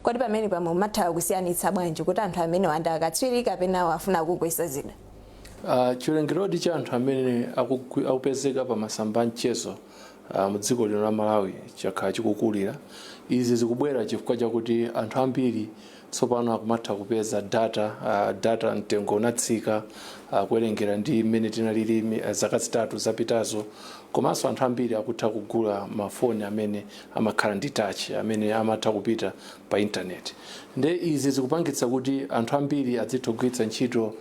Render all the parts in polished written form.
kodi pamene pamwe matha kusiyanitsa bwanji kuti anthu amene wanda akatswiri kapena wafuna kugwesa zida chiwerengero cha anthu amene akupezeka pa masamba amchezo mu dziko lino la Malawi chakhala chikukulira. Izi zikubwera chifukwa chakuti anthu ambiri tsopano akumatha kupeza data mtengo unatsika kuwerengera ndi mmene tinalili zaka zitatu zapitazo. Komanso anthu ambiri akutha kugula mafoni amene amakhala ndi touch amene amatha kupita pa internet. Nde izi zikupangitsa kuti anthu ambiri azitha kugwiritsa ntchito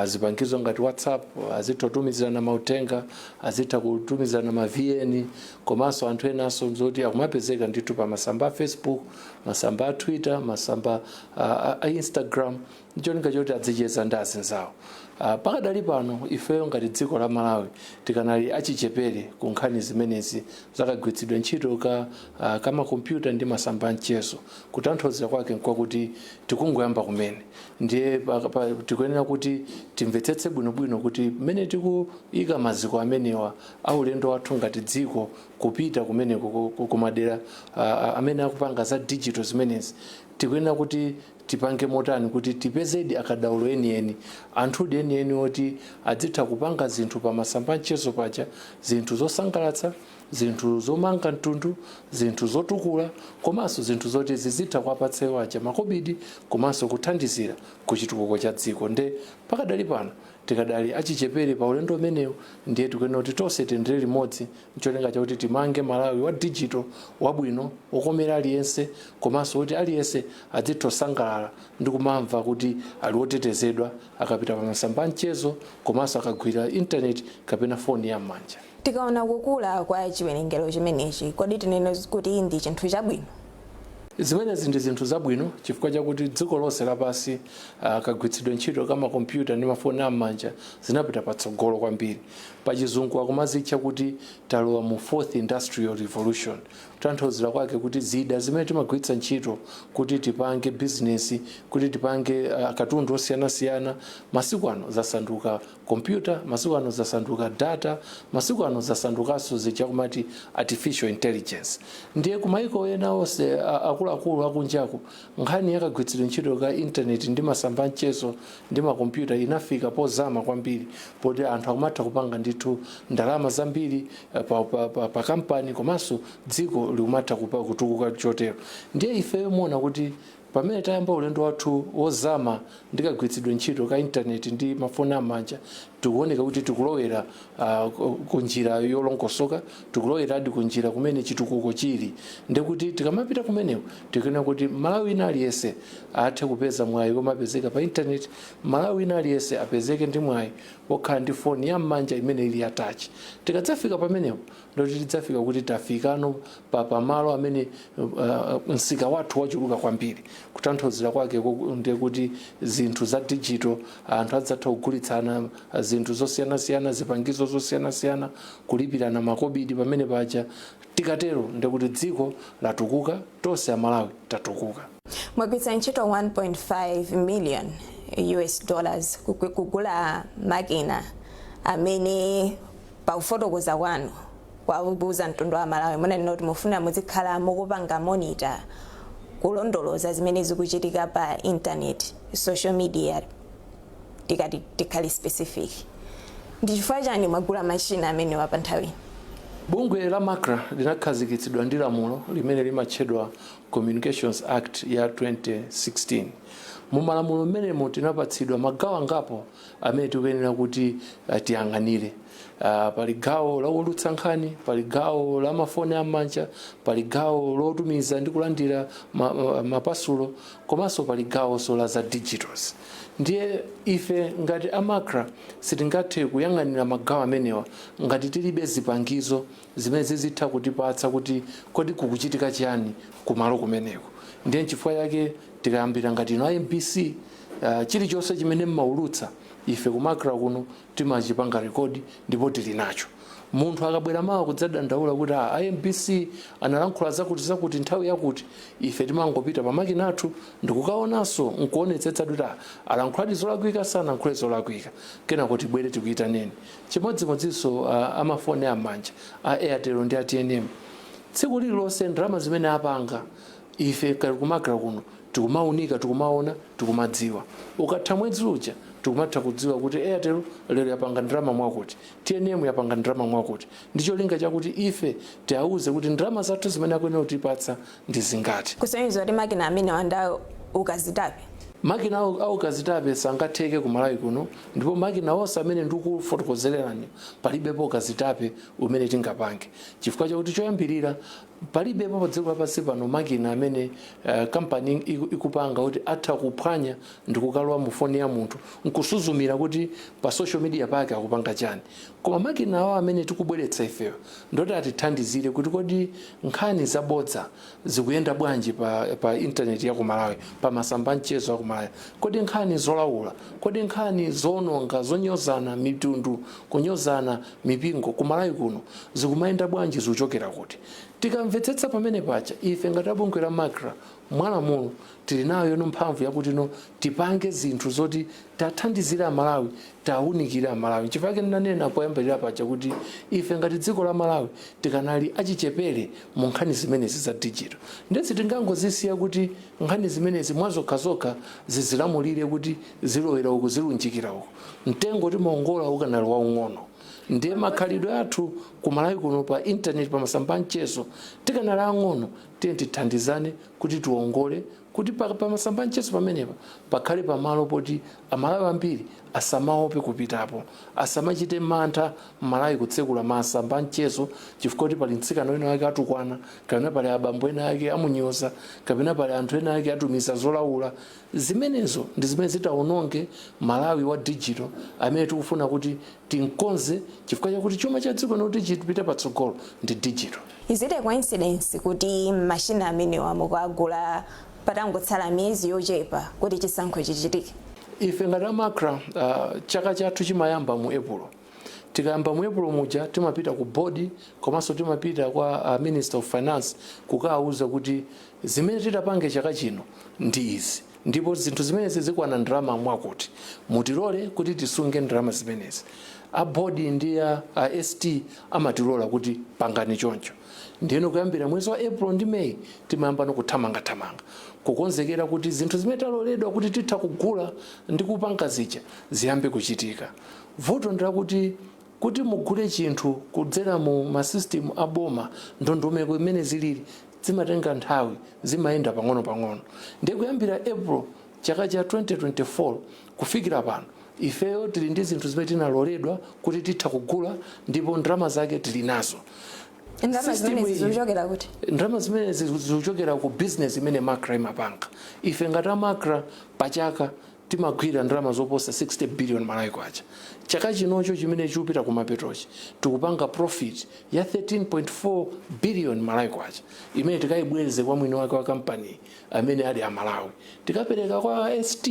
zipangizo ngati WhatsApp, azitha kutumizirana mauthenga, azitha kutumizirana ma VN, komanso anthu enanso zoti akumapezeka ndithu pa masamba a Facebook, masamba a Twitter, masamba a Instagram, ncholinga choti adzicheza ndi azinzawo. Pakadali pano ifeyo ngati dziko la Malawi tikanali achichepere ku nkhani zimenezi zakagwiritsidwa ntchito ka makompyuta ndi masamba amchezo. Kutanthauzira kwake nkwakuti tikungoyamba kumene. Ndiye tikuyenera kuti timvetsetse bwinobwino kuti mmene tikuyika maziko amenewa aulendo wathu ngati dziko kupita kumene kumadera amene akupanga za digital zimenezi. Tikuyenera kuti tipange motani kuti tipezedi akadaulo enieni anthu enieni oti adzitha kupanga zinthu pa masamba amchezo paja, zinthu zosangalatsa, zinthu zomanga mtundu, zinthu zotukula, komanso zinthu zoti zizitha kuwapatsa waja makobidi komanso kuthandizira ku chitukuko cha dziko. Nde pakadali pano tikadali achichepere pa ulendo umenewu, ndiye tikuyenera kuti tonse tiyendere limodzi ncholinga chakuti timange Malawi wa digital wabwino wokomera aliyense, komanso kuti aliyense adzitha kusangalala ndi kumamva kuti ali wotetezedwa akapita pa masamba amchezo komanso akagwira internet kapena foni ya m'manja. Tikaona kukula kwa chiwerengero chimenechi, kodi tinene kuti ndi chinthu chabwino? Zimenezi ndi zinthu zabwino chifukwa chakuti dziko lonse lapansi kagwiritsidwe ntchito ka makompyuta ndi mafoni am'manja zinapita patsogolo kwambiri. Pachizungu akumazitcha kuti talowa mu fourth industrial revolution. Kutanthauzira kwake kuti zida zimene timagwiritsa ntchito kuti tipange business, kuti tipange katundu osiyanasiyana, masiku ano zasanduka kompyuta, masiku ano zasanduka data, masiku ano zasandukanso zichakumati artificial intelligence. Ndiye kumaiko ena onse akuluakulu akunjaku nkhani yakagwiritsidwe ntchito ka internet ndi masamba amchezo ndi makompyuta inafika pozama kwambiri, poti anthu akumatha kupanga ndithu ndalama zambiri pa kampani komanso dziko likumatha kutukuka chotero. Ndiye ifeyo muona kuti pamene tayamba ulendo wathu wozama ndi kagwiritsidwe ntchito ka internet ndi mafoni am'manja, tikuoneka kuti tikulowera kunjira yolongosoka, tikulowera adi kunjira kumene chitukuko chili. Ndekuti tikamapita kumeneko tikuyenera kuti Malawi ina aliyense athe kupeza mwayi womapezeka pa internet, Malawi ina aliyense apezeke ndi mwayi wokhala ndi foni ya m'manja imene ili attach. Tikadzafika pamenepo ndoti tidzafika kuti tafikano pa malo amene msika wathu wachuluka kwambiri. Kutanthauzira kwake ndiye kuti zinthu za digital anthu adzatha kugulitsana zinthu zosiyanasiyana, zipangizo zosiyanasiyana, kulipirana makobidi pamene paja. Tikatero ndekuti dziko latukuka, tonse a Malawi tatukuka. Mwagwiritsa ntchito 1.5 million US dollars kugula makina amene pa kufotokoza kwanu kwabuza mtundu wa Malawi munanena kuti mufuna muzikhala mukupanga monitor kulondoloza zimene zikuchitika pa internet, social media, tikali specific. Ndi chifukwa chani mwagula machina amene wa pa nthawi? Bungwe la MACRA linakhazikitsidwa ndi lamulo limene limatchedwa Communications Act ya 2016. Mu malamulo mmenemo tinapatsidwa magawo angapo amene tikuyenera kuti tiyang'anire. Pali gawo la ulutsa nkhani, pali gawo la mafoni am'manja, pali gawo lotumiza ndi kulandira mapasulo, komanso pali gawo la za digitals. Ndiye ife ngati MACRA sitingathe kuyang'anira magawo amenewa ngati tilibe zipangizo zimene zizitha kutipatsa kuti kodi kukuchitika chiyani kumalo kumeneko. Ndiye chifukwa yake tikayambira ngati no MBC chilichonse chimene mmaulutsa ife ku MACRA kuno timachipanga rekodi ndipo tili nacho. Munthu akabwera mawa kudzadandaula kuti MBC analankhula zakuti nthawi yakuti, ife timangopita pa makina athu ndikukaonanso nkuonetsetsa kuti alankhuladi zolakwika sana nkhule zolakwika, kenako tibwere tikuyitaneni. Chimodzimodzinso amafoni am'manja a Airtel ndi a TNM, tsiku lililonse ndalama zimene apanga ife kali kumakra kuno tikumaunika tikumaona tikumadziwa ukatha mwezi uja tikumatha kudziwa kuti Airtel lero yapanga ndrama mwakuti TNM yapanga ndrama mwakuti ndicho linga chakuti ife tiauze kuti ndrama zathu zimene akuyenera kutipatsa ndi zingati. Kusonyeza kuti makina amene wanda ukazitape makina aukazitape sangatheke ku Malawi kuno ndipo makina onse amene ndikufotokozerani palibepo ukazitape umene tingapange chifukwa chakuti choyambirira palibepo pa dziko lapansi pano makina amene kampani ikupanga kuti atha kuphwanya ndi kukalowa mu foni ya munthu nkusuzumira kuti pa social media pake akupanga chani. Koma makina awo amene tikubweretsa ifeyo ndoti atithandizire kuti kodi nkhani zabodza zikuyenda bwanji pa internet ya ku Malawi pa masamba mchezo aku Malawi, kodi nkhani zolaula, kodi nkhani zononga zonyozana mitundu kunyozana mipingo ku Malawi kuno zikumayenda bwanji zikuchokera kuti. Tikamvetsetsa pamene pacha ife ngati abungwe la MACRA mwana muno tili nayo mphamvu yakuti tipange zinthu zoti tathandizira Malawi taunikira Malawi. Chifukwa ndinanena poyambirira pacha kuti ife ngati dziko la Malawi tikanali achichepere mu nkhani zimenezi za digital ndetse tingangozisiya kuti nkhani zimenezi mwazokhazokha zizilamulire kuti zilowera uku zilunjikira uku mtengo timaongola ukanali waung'ono. Ndiye makhalidwe athu ku Malawi kuno pa internet pa masamba mchezo tikanali ang'ono tiye tithandizane kuti tiongole kuti pa masamba mchezo pamenepa pakhale pamalo poti Amalawi ambiri asamaope kupitapo asamachite mantha Malawi kutsekula masamba mchezo chifukwa kuti pali mtsikana wina wake atukwana kapena pali abambo ena ake amunyoza kapena pali anthu ena ake atumiza zolaula. Zimenezo ndi zimene zitaononge Malawi wa digital amene tikufuna kuti tinkonze chifukwa chakuti chuma cha dziko noti chipite patsogolo ndi digital. Is it a coincidence kuti mashina amene wamukagula patangotsala miyezi yochepa kuti chisankho chichitike? Ife ngati MACRA chaka chathu chimayamba mu April. Tikayamba mu April muja timapita ku board komanso timapita kwa Minister of Finance kukauza kuti zimene titapange chaka chino ndi izi ndipo zinthu zimenezi zikwana ndrama mwakuti mutilole kuti tisunge ndrama zimenezi. A board ndi a ST amatilola kuti pangani choncho. Ndiyeno kuyambira mwezi wa April ndi May timayamba nokuthamanga kukonzekera kuti zinthu zimene taloledwa kuti titha kugula ndi kupanga zija ziyambe kuchitika. Voto ndira kuti mugule chinthu kudzera mu masystem aboma ndondomeko imene zilili zimatenga nthawi zimayenda pang'ono. Ndiye kuyambira April chaka cha 2024 kufikira pano ifeyo tili ndi zinthu zimene tinaloledwa kuti titha kugula ndipo ndrama zake tili nazo. Ndrama zimene zikuchokera kuti? Ndrama zimene zikuchokera ku business imene MACRA imapanga. Ife ngati MACRA pachaka timagwira ndrama zoposa 60 billion Malawi kwacha. Chaka chinocho chimene chikupita ku mapetochi tikupanga profit ya 13.4 billion Malawi kwacha imene tikayibwereze kwa mwini wake wa kampani amene ali a Malawi tikapereka kwa ST.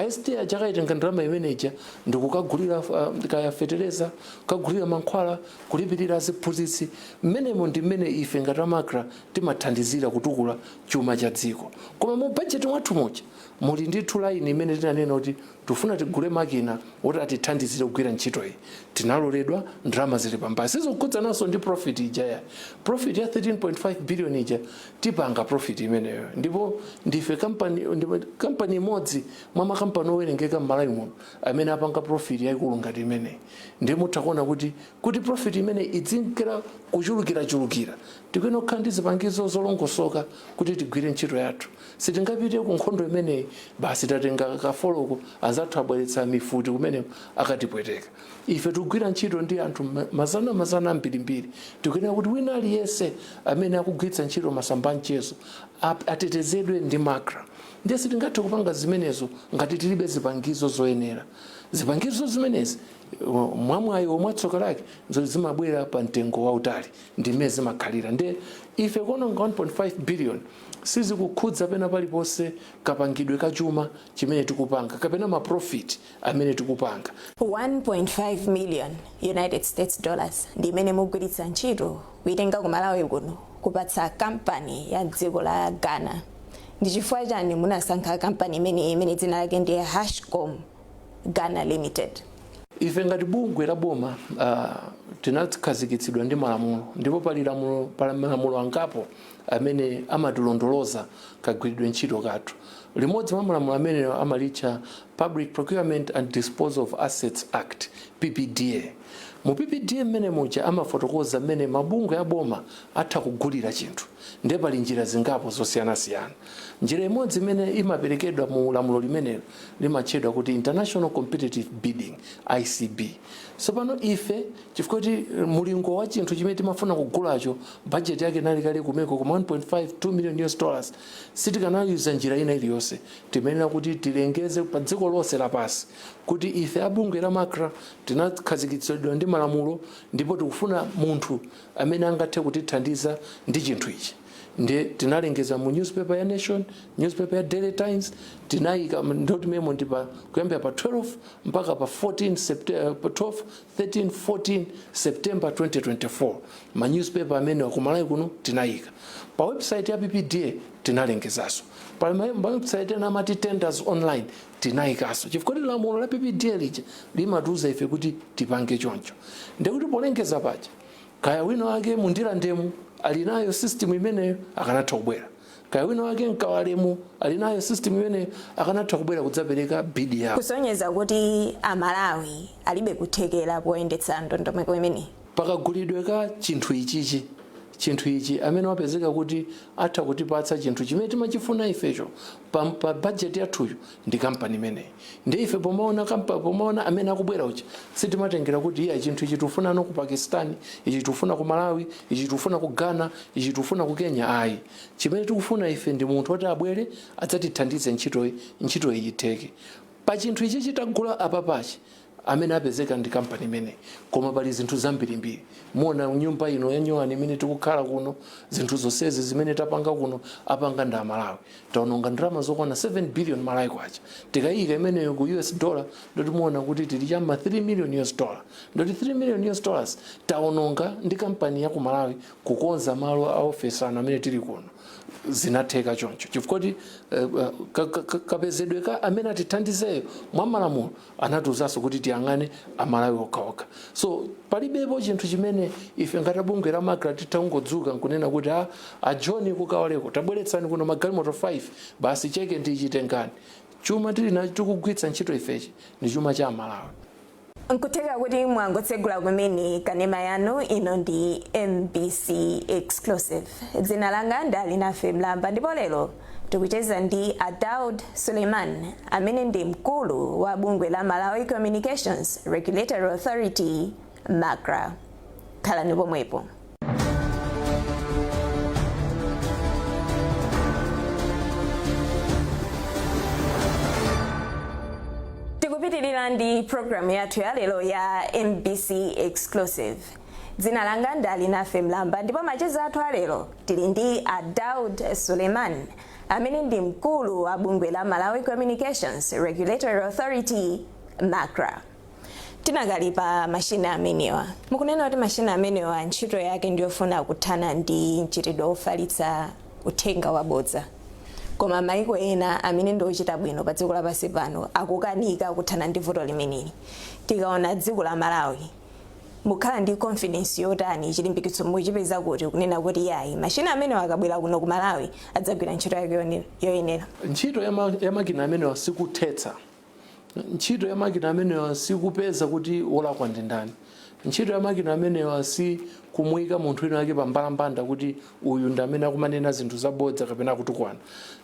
ST achakaitenga ndrama imeneja ndikukagulira fertilizer, kugulira mankhwala, kulipirira ziphunzitsi. Mmenemo ndi mmene ife ngati MACRA timathandizira kutukula chuma cha dziko. Koma mu budget mwathu moja muli ndithu line imene tinanena kuti tufuna tigule makina woti atithandizire kugwira ntchito iyi. Tinaloledwa ndrama zili pambali sizokudza naso ndi profit ija ya profit ya 13.5 billion ija tipanga profit imeneyo. Ndipo ndife kampani imodzi mwa makampani owerengeka m'Malawi muno amene apanga profit yayikulu ngati imeneyi. Ndiye mutakuona kuti profit imene idzinkira kuchulukira tikuyenera kukhala ndi zipangizo zolongosoka kuti tigwire ntchito yathu. Sitingapite ku nkhondo imeneyi basi tatenga kafoloko azathu abweretsa mifuti kumene akatipweteka. Ife tikugwira ntchito ndi anthu mazana ambirimbiri. Tikuyenera kuti wina aliyense amene akugwiritsa ntchito masamba mchezo atetezedwe ndi MACRA. Ndiye sitingathe kupanga zimenezo ngati tilibe zipangizo zoyenera. Zipangizo zimenezi mwamwayi womwatsoka lake zimabwera pa mtengo wautali ndi mmene zimakhalira. Ndiye ife kuononga 1.5 billion sizikukhudza pena paliponse kapangidwe kachuma chimene tikupanga kapena maprofit amene tikupanga. 1.5 million United States dollars ndi imene mugwiritsa ntchito kuitenga ku Malawi kuno kupatsa kampani ya dziko la Ghana. Ndi chifukwa chani munasankha kampani imene dzina lake ndi Hashcom Ghana Limited? Ife ngati bungwe la boma tinakhazikitsidwa ndi malamulo, ndipo pali malamulo angapo amene amatilondoloza kagwiridwe ntchito kathu. Limodzi mwa malamulo amene amalitcha Public Procurement and Disposal of Assets Act, PPDA. Mu PPDA mmene muja amafotokoza mmene mabungwe ya boma atha kugulira chinthu, ndiye pali njira zingapo zosiyanasiyana. Njira imodzi imene imaperekedwa mu lamulo limenelo limatchedwa kuti International Competitive Bidding, ICB. So pano ife chifukwa kuti mulingo wa chinthu chimene timafuna kugulacho budget yake nali kale kumeko ku 1.52 million US dollars, sitikanayuza njira ina iliyonse. Timenera kuti tilengeze pa dziko lonse lapasi kuti ife abungwe la MACRA tinakhazikitsidwa ndi malamulo, ndipo tikufuna munthu amene angathe kutithandiza ndi chinthu ichi. Ndiye tinalengeza mu newspaper ya Nation, newspaper ya Daily Times, tinayika ndoti memo ndipa kuyambira pa 12 mpaka pa 14 September 14 September 2024. Ma newspaper amene wa Malawi kuno tinayika. Pa website ya PPDA tinalengezaso. Pa website na mati tenders online tinayikaso. Chifukwa lamulo la PPDA lija limatuza ife kuti tipange choncho. Ndiye kuti polengeza paja kaya wino wake mundira ndemu alinayo system imeneyo akanatha kubwera. Kaya wino wake nkawalemu alinayo system imeneyo akanatha kubwera kudzapereka bid yawo. Kusonyeza kuti Amalawi alibe kuthekera poyendetsa ndondomeko imene. Pakagulidwe ka chinthu ichi amene wapezeka kuti atha kutipatsa chinthu chimene timachifuna ifecho pa budget yathuyo ndi company imeneyi. Ndi ife pomaona amene akubwera uchi sitimatengera kuti iya chinthu ichi tifuna ku Pakistan, ichi tifuna ku Malawi, ichi tifuna ku Ghana, ichi tifuna ku Kenya. Ayi, chimene tikufuna ife ndi munthu oti abwere adzatithandize ntchito iyi itheke. Pa chinthu ichi chitagula apapachi amene apezeka ndi company imene, koma pali zinthu zambirimbiri. Muona nyumba ino yanyowani imene tikukhala kuno, zinthu zonsezi zimene tapanga kuno apanga ndi Amalawi. Taononga ndalama zokwana 7 billion Malawi kwacha. Tikayika imeneyo ku US dollar ndoti muona kuti tili chama 3 million US dollar. Ndoti 3 million US dollars taononga ndi company ya ku Malawi kukonza malo a office anu amene tili kuno. Zinatheka choncho chifukwa kuti kapezedwe ka amene atithandizeyo mwa malamulo anatiuzanso kuti tiyang'ane Amalawi okhaokha. So palibepo chinthu chimene ife ngati bungwe la MACRA titangodzuka nkunena kuti a John kukawaleko tabweretsani kuno magalimoto 5 basi cheke ndichitengani. Chuma tili nacho tikugwiritsa ntchito ifechi ndi chuma cha Amalawi. Nkutheka kuti mwangotsegula kumene kanema yanu ino ndi MBC Exclusive. Dzina langa ndali nafe mlamba, ndipo lero tikucheza ndi Daud Suleman amene ndi mkulu wa bungwe la Malawi Communications Regulatory Authority, MACRA. Khalani pomwepo. Tikupitirira ndi program yathu ya lero ya MBC Exclusive. Dzina langa ndali nafe mlamba, ndipo macheza athu alero tili ndi Daud Suleman amene ndi mkulu wa bungwe la Malawi Communications Regulatory Authority, MACRA. Tinakali pa mashina amenewa. Mukunena kuti mashina amenewa ntchito yake ndiyofuna kuthana ndi mchitidwe ofalitsa uthenga wabodza. Koma maiko ena amene ndochita bwino pa dziko lapansi pano akukanika kuthana ndi vuto limeneli. Tikaona dziko la Malawi mukhala ndi confidence yotani chilimbikitso muchipeza kuti kunena kuti yayi mashina amene akabwera kuno ku Malawi adzagwira ntchito yake yoyenera. Ntchito ya makina amene sikuthetsa. Ntchito ya makina amene sikupeza kuti olakwa ndi ndani. Ntchito ya makina amene si kumuyika munthu wina wake pambalambanda kuti uyu ndi amene akumanena zinthu zabodza kapena kutukwana.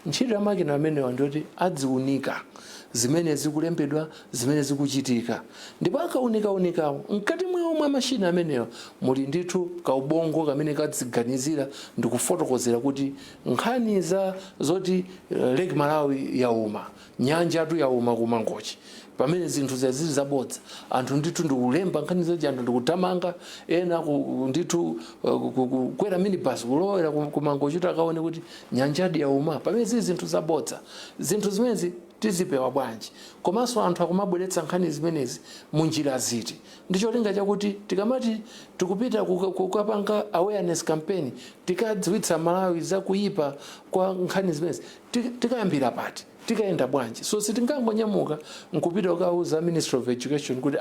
Ntchito ya makina amene ndiyoti adziunika zimene zikulembedwa, zimene zikuchitika. Ndipo akaunika mkati mwa mashina amenewa muli ndithu kaubongo kamene kadziganizira ndi kufotokozera kuti nkhani zoti Lake Malawi yauma, nyanja atu yauma kumangochi. Pamene zinthu zazili zabodza, anthu ndithu ndikulemba nkhani zaji, anthu ndikutamanga ena ndithu kukwera minibus kulowera kumangochi kuti akaone kuti nyanja yauma. Pamene zinthu zabodza, zinthu zimezi tizipewa bwanji. Komanso anthu akumabweretsa nkhani zimenezi munjira ziti. Ndicho linga chakuti tikamati tikupita kukapanga awareness campaign tikadziwitsa Malawi za kuyipa kwa nkhani zimenezi, tikayambira pati. tikayenda bwanji. So sitingangonyamuka nkupita ukauza Ministry of Education kuti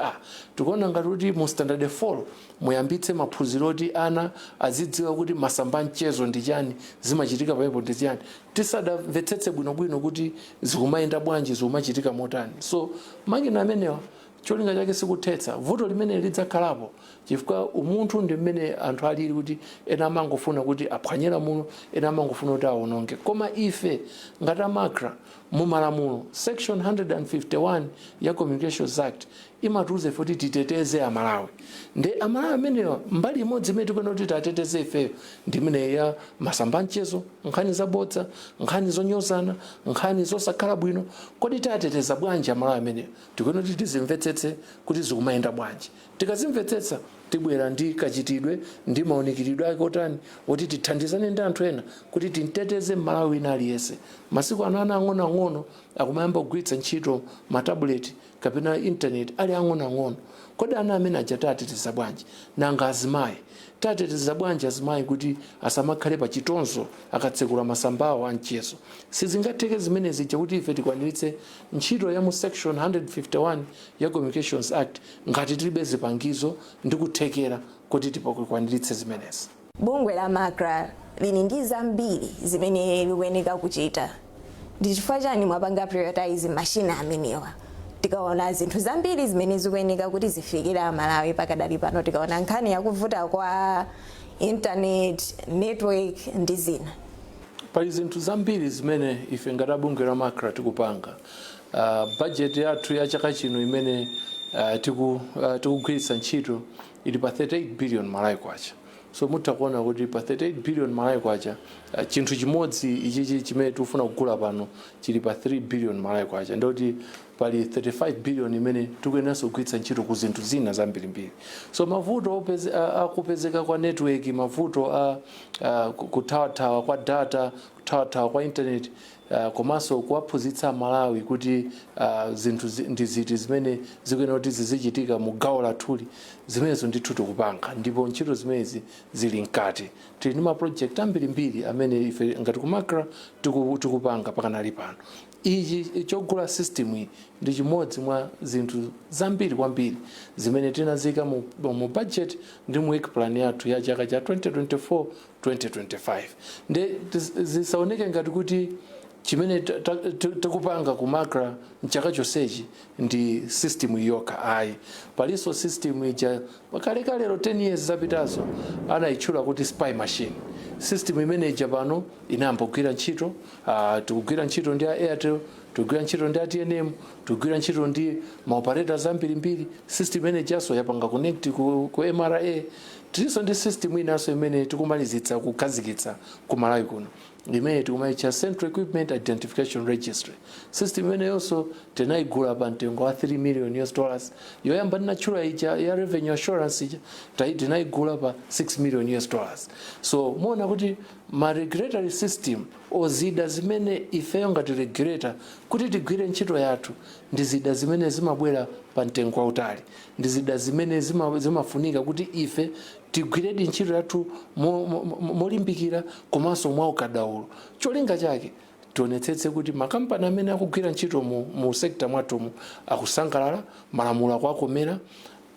tikuona ngati kuti mu standard 4 muyambitse maphunziro oti ana azidziwa kuti masamba mchezo ndi chani, zimachitika paipo ndi chani, tisadamvetsetse bwinobwino kuti zikumayenda bwanji, zikumachitika motani. So makina amenewa cholinga chake sikuthetsa vuto limene lidzakhalapo chifukwa umunthu ndi mmene anthu alili kuti ena amangofuna kuti aphwanyira muno, ena amangofuna kuti awononge. Koma ife ngati MACRA mu malamulo section 151 ya Communications Act imatiuza kuti titeteze Amalawi. Ndi Amalawi amenewa mbali imodzi imene tikuyenda kuti tateteze ifeyo ndi imene ya masamba mchezo, nkhani zabodza, nkhani zonyozana, nkhani zosakhala bwino. Kodi tateteza bwanji Amalawi amenewa? Tikuyenda kuti tizimvetsetse kuti zikumayenda bwanji. Tikazimvetsetsa tibwera ndi kachitidwe ndi maunikiridwe ake otani oti tithandizane ndi anthu ena kuti titeteze Malawi wina aliyense. Masiku ana ang'ono akumayamba kugwiritsa ntchito matabuleti kapena internet ali ang'ono. Kodi ana amene aja tateteza bwanji? Nanga azimayi tateteza bwanji azimayi kuti asamakhale pa chitonzo akatsekula masambawo a mchezo? Sizingatheke zimenezi chakuti ife tikwaniritse ntchito ya mu section 151 ya Communications Act ngati tilibe zipangizo ndi kuthekera kuti tikwaniritse zimenezi. Bungwe la MACRA lili ndi zambiri zimene likuyenera kuchita. Ndi chifukwa chani mwapanga prioritize machine amenewa? Tikaona zinthu zambiri zimene zikuyenera kuti zifikira Malawi pakadali pano. Tikaona nkhani yakuvuta kwa internet, network ndi zina. Pali zinthu zambiri zimene ife ngati bungwe la MACRA tikupanga. Budget yathu ya chaka chino imene tikugwiritsa ntchito ili pa 38 billion Malawi kwacha. So mutakuona kuti pa 38 billion Malawi kwacha chinthu chimodzi ichichi chimene tikufuna kugula pano chili pa 3 billion Malawi kwacha. Ndoti pali 35 billion imene tikuyeneranso kugwiritsa ntchito ku zinthu zina zambirimbiri. So mavuto akupezeka kwa network, mavuto kuthawa kwa data, kuthawa kwa internet, komanso kuwaphunzitsa Malawi kuti zinthu ndi ziti zimene zikuyenera kuti zizichitika mu gawo lathuli, zimenezo ndithu tikupanga. Ndipo ntchito zimenezi zili mkati. Tili ndi maproject ambirimbiri amene ife ngati ku MACRA tikupanga pakanali pano. Ichi chogula system iyi ndi chimodzi mwa zinthu zambiri kwambiri zimene tinazika mu budget ndi mu work plan yathu ya chaka cha 2024-2025. Ndi zisaoneke ngati kuti chimene tikupanga ku MACRA mchaka chonsechi ndi system yokha. Ayi, palinso system ija kalekale 10 years zapitazo anayitchula kuti spy machine. System imene ija pano inayamba kugwira ntchito. Tikugwira ntchito ndi Airtel, tikugwira ntchito ndi TNM, tikugwira ntchito ndi maoperators ambirimbiri. System imene ijaso yapanga connect ku MRA. Tilinso ndi system inanso imene tikumalizitsa kukhazikitsa ku Malawi kuno imene tikumayitcha Central Equipment Identification Registry. System imene yonso tinayigula pa mtengo wa $3 million. Yoyamba ndinatchula ija ya revenue assurance ija tinayigula pa $6 million. So muona kuti ma regulatory system ozida zimene ifeyo ngati regulator kuti tigwire ntchito yathu ndi zida zimene zimabwera pa mtengo wautali, ndi zida zimene zimafunika kuti ife tigwiredi ntchito yathu molimbikira komanso mwaukadaulo. Cholinga chake tionetsetse kuti makampani amene akugwira ntchito mu sector mwathu akusangalala, malamulo akuwakomera.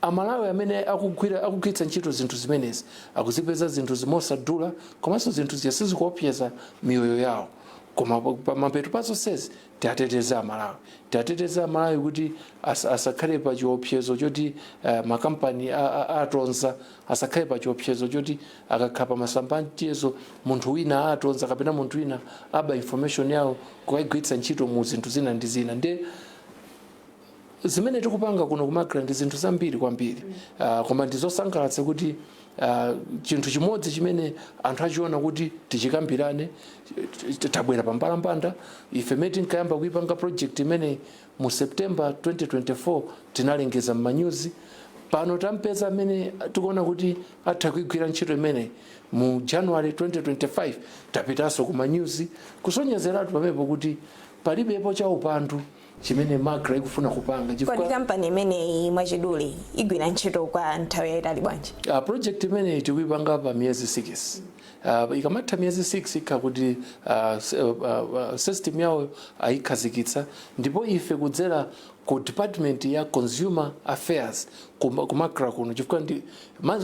Amalawi amene akugwiritsa ntchito zinthu zimenezi akuzipeza zinthu zimosadula komanso zinthu zisizikuopseza miyoyo yawo. Koma mapeto pazonsezi tiateteza Amalawi kuti asakhale pa chiopsezo choti makampani atonza, asakhale pa chiopsezo choti akakhala pa masamba mchezo munthu wina atonza kapena munthu wina aba information yawo kukayigwiritsa ntchito mu zinthu zina ndi zina. Ndi zimene tikupanga kuno ku MACRA ndi zinthu zambiri kwambiri. Koma ndizosangalatsa kuti chinthu chimodzi chimene anthu achiona kuti tichikambirane tabwera pa mbalambanda. Ife meti nkayamba kuipanga project imene mu September 2024 tinalengeza m'manyuzi. Pano tampeza amene tikuona kuti atha kuigwira ntchito imene mu January 2025 tapitanso ku manyuzi kusonyezeratu pamenepo kuti palibepo cha upandu chimene MACRA ikufuna kupanga. Kodi kampani imene mwachidule igwira ntchito kwa nthawi yayitali bwanji? Project imene tikuipanga pa miyezi 6. ikamatha miyezi 6 ikakuti system yawo ayikhazikitsa ndipo ife kudzera ku department ya consumer affairs ku MACRA kuno chifukwa ndi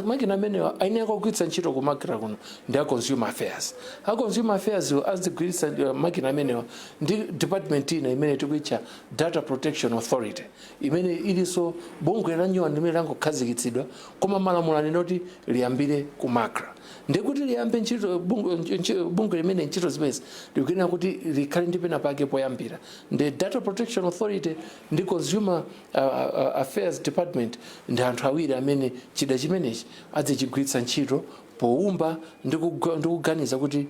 makina amene ayenera kugwiritsa ntchito ku MACRA kuno ndi a consumer affairs. A consumer affairs azigwiritsa makina amenewa ndi department ina imene tikuitcha data protection authority imene ilinso bungwe la nyuwani limene langokhazikitsidwa koma malamulo anena kuti liyambire ku MACRA. Ndikuti liyambe ntchito bungwe limene ntchito zimezi likuyenera kuti likhale ndi pena pake poyambira. The data protection authority ndi consumer affairs department ndi anthu awiri amene chida chimenechi azichigwiritsa ntchito poumba ndi kuganiza kuti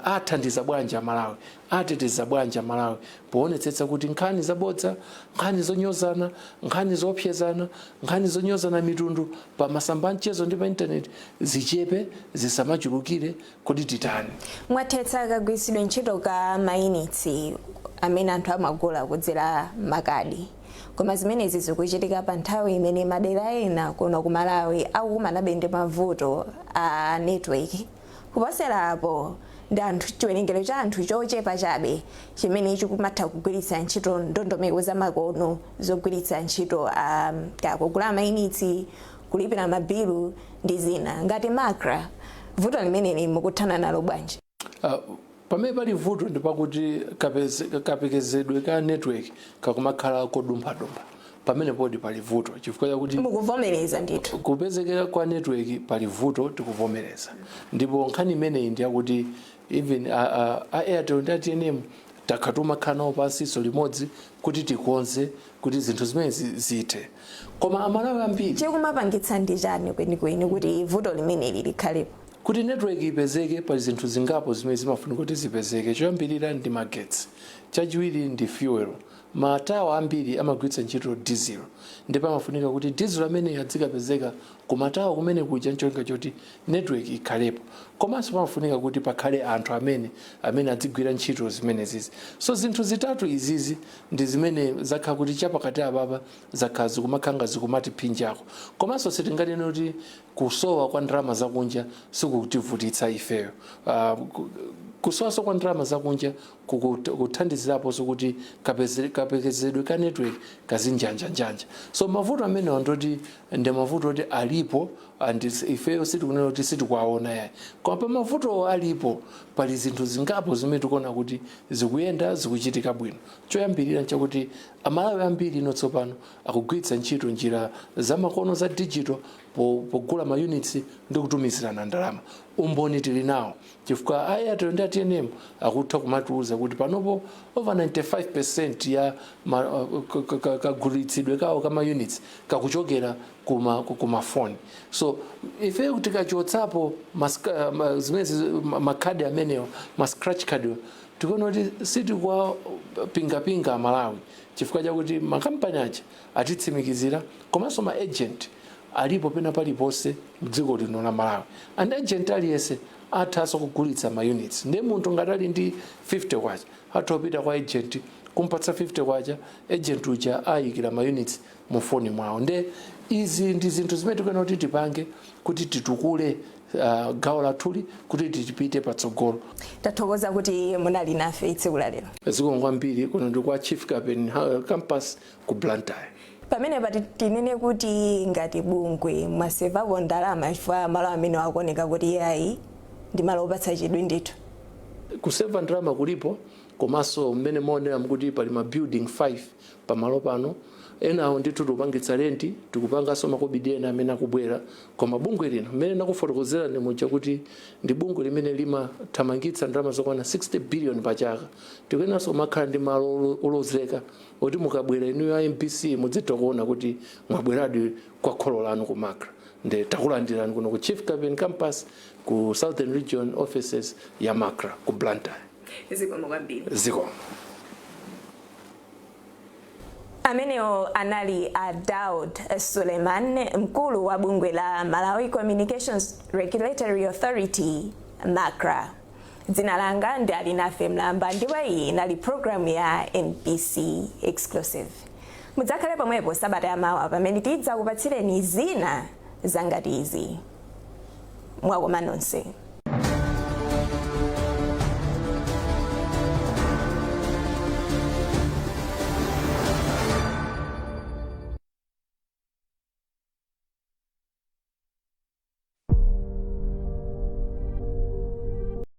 athandiza bwanji Malawi, ateteza bwanji Malawi poonetsetsa kuti nkhani zabodza, nkhani zonyozana, nkhani zopsezana, nkhani zonyozana mitundu pa masamba mchezo ndi pa internet zichepe zisamachulukire kuti titani. Mwathetsa kagwiritsidwe ntchito ka mayunitsi amene anthu amagula kudzera makadi. Koma zimenezi zikuchitika pa nthawi imene madera ena kuno ku Malawi akukumanabe ndi mavuto a network. Kuposera apo ndi anthu chiwerengero cha anthu chochepa chabe chimene chikumatha kugwiritsa ntchito ndondomeko zamakono zogwiritsa ntchito kugula mayunitsi, kulipira mabilu ndi zina. Ngati MACRA, vuto limeneli mukuthana nalo bwanji? Pamene pali vuto ndi pakuti kapekezedwe ka network kakumakhala kodumpha-dumpha. Pamene podi pali vuto chifukwa chakuti mukuvomereza ndithu kupezekera kwa network pali vuto tikuvomereza. Ndipo nkhani imeneyi ndi yakuti even Airtel ndi ATNM takhatuma khanawo pansiso limodzi kuti tikonze kuti zinthu zimene zithe. Koma Amalawi ambiri chikumapangitsa ndi chani kwenikweni kuti vuto limeneli likhalepo? Kuti network ipezeke pali zinthu zingapo zimene zimafunika kuti zipezeke. Choyambirira ndi magetsi, chachiwiri ndi fuel. Matawa ambiri amagwiritsa ntchito diesel ndipo amafunika kuti diesel amene adzikapezeka ku matawa kumene kuja ncholinga choti network ikhalepo. Komanso pamafunika kuti pakhale anthu amene adzigwira ntchito zimenezi. So zinthu zitatu izizi ndi zimene zakhala kuti chapakati apapa zakhala zikumakhanga zikumati phinjako. Komanso sitinganene kuti kusowa kwa ndalama zakunja sikutivutitsa ifeyo. Kusowa kwa ndalama zakunja kuthandizirapo kuti kapekezedwe ka network kazinjanja. So mavuto amene ndoti ndi mavuto kuti alipo and ifeyo sitikunena kuti sitikwaona yayi. Koma pa mavuto alipo pali zinthu zingapo zimene tikuona kuti zikuyenda zikuchitika bwino. Choyambirira nchakuti Amalawi ambiri inotsopano akugwiritsa ntchito njira zamakono za digital pogula mayunitsi ndi kutumizirana ndalama. Umboni tili nawo chifukwa Airtel ndi ATNM akutha kumatiuza kuti panopo over 95% ya kagulitsidwe kawo kama units kakuchokera kumafoni. So ife kuti tikachotsapo zimezi makhadi amenewo ma scratch card tikuona kuti sitikwa pinga Malawi chifukwa chakuti makampani aja atitsimikizira komanso ma agent alipo pena paliponse mdziko lino la Malawi. And agent aliyese athaso kugulitsa ma units. Ndi munthu ngati ali ndi 50 kwacha atopita kwa agent kumpatsa 50 kwacha, agent uja ayikira ma units mu phone mwawo. Nde izi ndi zinthu zimene tikuona kuti tipange kuti titukule gawo lathuli kuti tipite patsogolo. Tathokoza kuti munali nafe tsiku la lero. Zikomo kwambiri kuno ndi kwa Chief Capen campus ku Blantyre. Pamene tinene kuti ngati bungwe mwasevapo ndalama chifukwa malo amene akuoneka kuti yayi ndi malo opatsa chidwi ndithu. Kuseva ndalama kulipo komanso mmene maonera mkuti pali ma building 5 pamalo pano. Enawo ndithu tikupangitsa renti, tikupanganso makobidi ena amene akubwera. Koma bungwe lino mmene nakufotokozera ndi muja kuti ndi bungwe limene limathamangitsa ndalama zokwana 60 billion pa chaka. Tikuyenanso makhala ndi malo olozeka kuti mukabwera inu ya MPC mudzitha kuona kuti mwabweradi kwa kholo lanu ku MACRA. Nde takulandirani kuno ku Chief Capen campus ku Southern Region offices ya MACRA ku Blantyre. Zikomo kwambiri. Zikomo. Ameneo anali Daud Suleman, mkulu wa bungwe la Malawi Communications Regulatory Authority MACRA. Dzina langa ndi Alinafe Mlamba ndipo iyi inali program ya NBC Exclusive. Mudzakhale pomwepo sabata yamawa pamene tidzakupatsireni zina zangati izi. Mwakoma nonse.